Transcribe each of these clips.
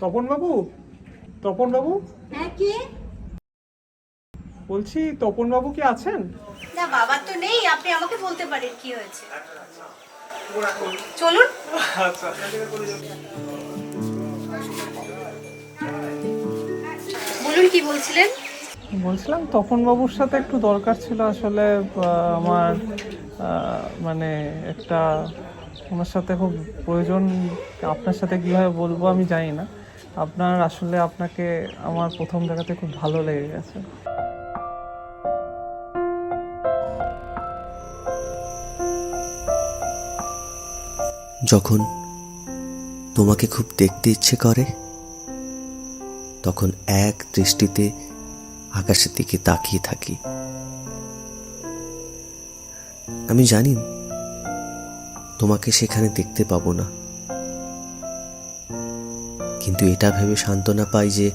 তপন বাবু, তপন বাবু, হ্যাঁ কে? বলছি তপন বাবু কি আছেন? না বাবা তো নেই, আপনি আমাকে বলতে পারেন কি হয়েছে। চলুন। আচ্ছা, বলুন কি বলছিলেন? বলছিলাম তপন বাবুর সাথে একটু দরকার ছিল আসলে। আমার মানে একটা ওনার সাথে খুব প্রয়োজন। আপনার সাথে কীভাবে বলবো আমি জানি না। আপনাকে আমার প্রথম দেখাতে খুব ভালো লেগে গেছে। যখন তোমাকে খুব দেখতে ইচ্ছে করে তখন এক দৃষ্টিতে আকাশের দিকে তাকিয়ে থাকি। আমি জানি তোমাকে সেখানে দেখতে পাবো না, কিন্তু এটা ভেবে সান্ত্বনা পাই যে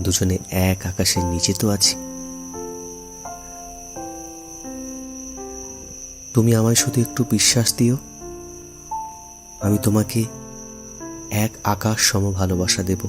দুজনে এক আকাশের নিচে তো আছি। তুমি আমায় শুধু একটু বিশ্বাস দিও, আমি তোমাকে এক আকাশ সম ভালোবাসা দেব।